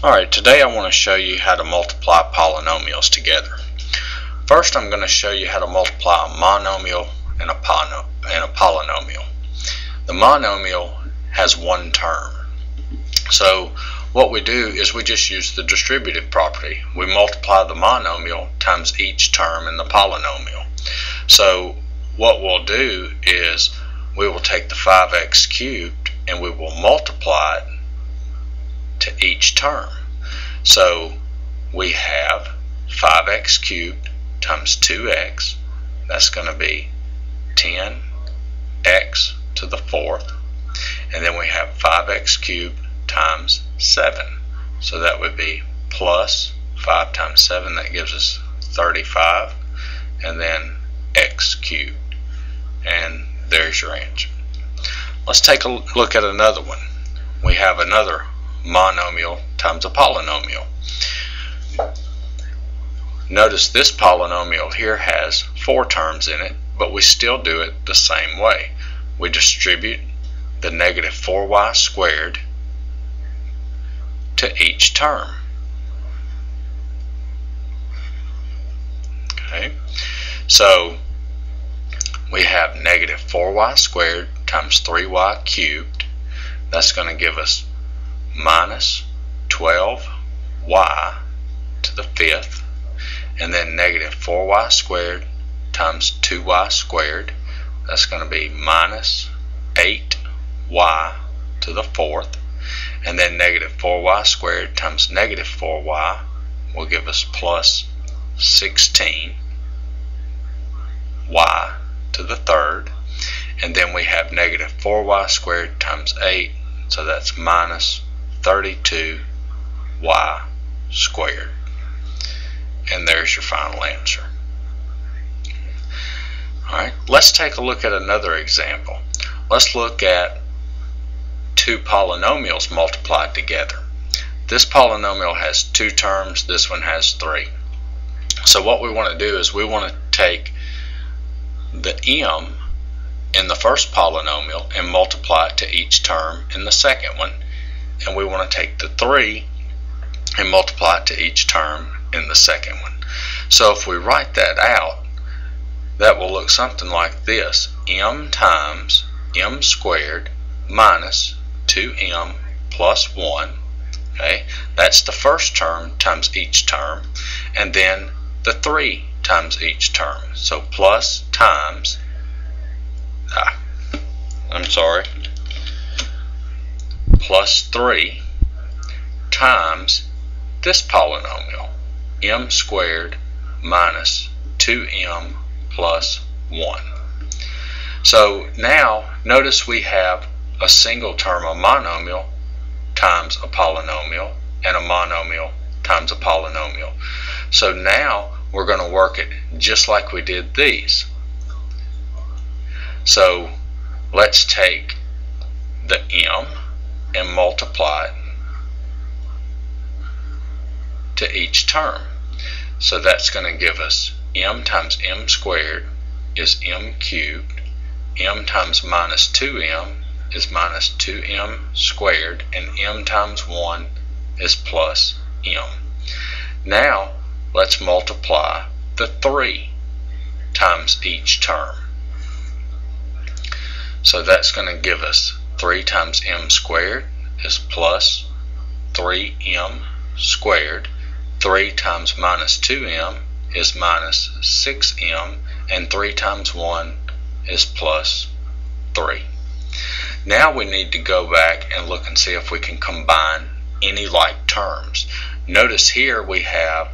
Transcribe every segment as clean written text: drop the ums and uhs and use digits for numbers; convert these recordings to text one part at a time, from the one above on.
Alright, today I want to show you how to multiply polynomials together. First I'm going to show you how to multiply a monomial and a polynomial. The monomial has one term. So what we do is we just use the distributive property. We multiply the monomial times each term in the polynomial. So what we'll do is we will take the 5x cubed and we will multiply it to each term. So we have 5x cubed times 2x, that's going to be 10x to the fourth, and then we have 5x cubed times 7, so that would be plus 5 times 7, that gives us 35, and then x cubed, and there's your answer. Let's take a look at another one. We have another monomial times a polynomial. Notice this polynomial here has 4 terms in it, but we still do it the same way. We distribute the negative 4y squared to each term. Okay, so we have negative 4y squared times 3y cubed. That's going to give us minus 12y to the fifth, and then negative 4y squared times 2y squared, that's going to be minus 8y to the fourth, and then negative 4y squared times negative 4y will give us plus 16y to the third, and then we have negative 4y squared times 8, so that's minus 32y squared, and there's your final answer. Alright, let's take a look at another example. Let's look at 2 polynomials multiplied together. This polynomial has 2 terms, this one has 3. So what we want to do is we want to take the m in the first polynomial and multiply it to each term in the second one, and we want to take the 3 and multiply it to each term in the second one. So if we write that out, that will look something like this: m times m squared minus 2m plus 1. Okay, that's the first term times each term, and then the 3 times each term. So plus times plus 3 times this polynomial, m squared minus 2m plus 1. So now notice we have a single term, a monomial times a polynomial, and a monomial times a polynomial. So now we're going to work it just like we did these. So let's take the m and multiply it to each term. So that's going to give us m times m squared is m cubed, m times minus 2m is minus 2m squared, and m times 1 is plus m. Now let's multiply the 3 times each term. So that's going to give us 3 times m squared is plus 3m squared, 3 times minus 2m is minus 6m, and 3 times 1 is plus 3. Now we need to go back and look and see if we can combine any like terms. Notice here we have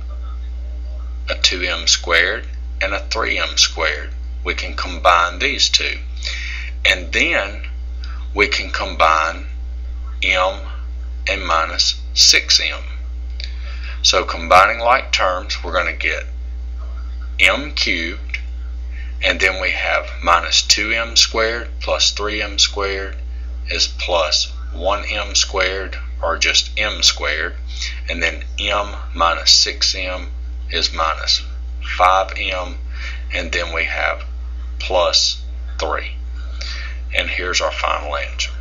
a 2m squared and a 3m squared. We can combine these two, and then we can combine m and minus 6m. So combining like terms, we're going to get m cubed, and then we have minus 2m squared plus 3m squared is plus 1m squared, or just m squared, and then m minus 6m is minus 5m, and then we have plus 3. And here's our final answer.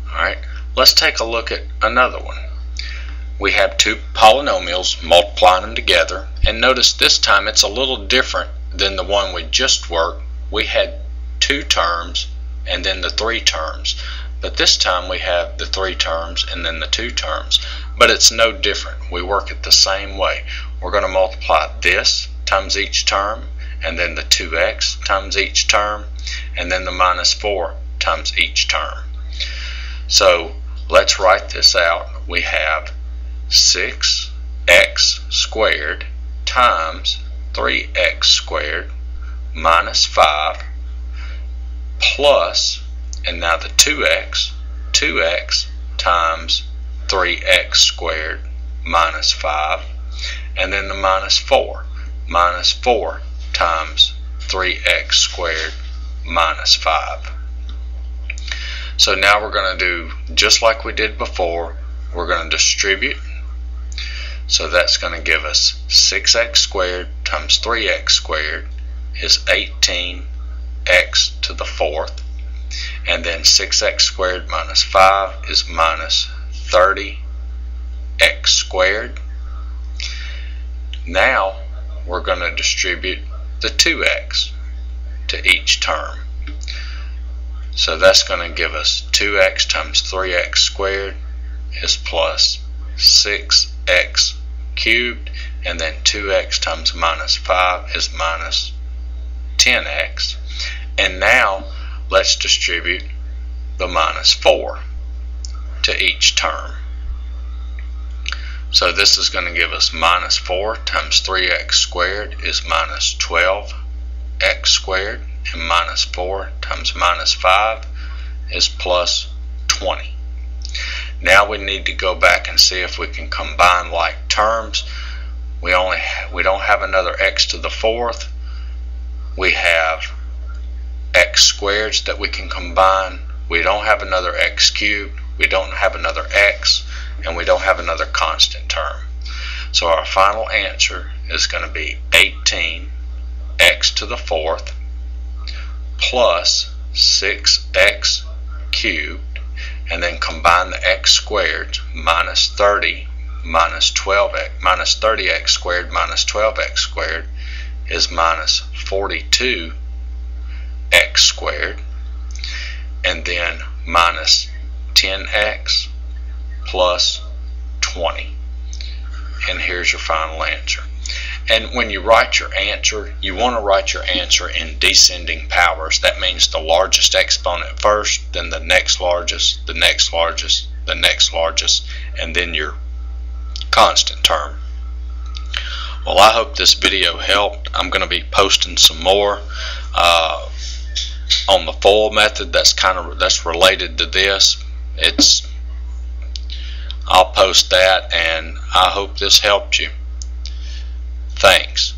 Alright, let's take a look at another one. we have two polynomials, multiplying them together, and notice this time it's a little different than the one we just worked. We had two terms and then the three terms, but this time we have the three terms and then the two terms, but it's no different. We work it the same way. We're going to multiply this times each term, and then the 2x times each term, and then the minus 4 times each term. So let's write this out. We have 6x squared times 3x squared minus 5 plus, and now the 2x times 3x squared minus 5, and then the minus 4 times 3x squared minus 5. So now we're going to do just like we did before. We're going to distribute. So that's going to give us 6x squared times 3x squared is 18x to the fourth, and then 6x squared minus 5 is minus 30x squared. Now we're going to distribute the 2x to each term. So that's going to give us 2x times 3x squared is plus 6x cubed, and then 2x times minus 5 is minus 10x. And now let's distribute the minus 4 to each term. So this is going to give us minus 4 times 3x squared is minus 12x squared, and minus 4 times minus 5 is plus 20. Now we need to go back and see if we can combine like terms. We don't have another x to the fourth. We have x squareds that we can combine. We don't have another x cubed. We don't have another x, and we don't have another constant term. So our final answer is going to be 18x to the fourth plus 6x cubed, and then combine the x squared, minus 30 minus 12x minus 30x squared minus 12x squared is minus 42x squared, and then minus 10x plus 20. And here's your final answer. And when you write your answer, you want to write your answer in descending powers. That means the largest exponent first, then the next largest, the next largest, the next largest, and then your constant term. Well, I hope this video helped. I'm going to be posting some more on the FOIL method that's related to this. I'll post that, and I hope this helped you. Thanks.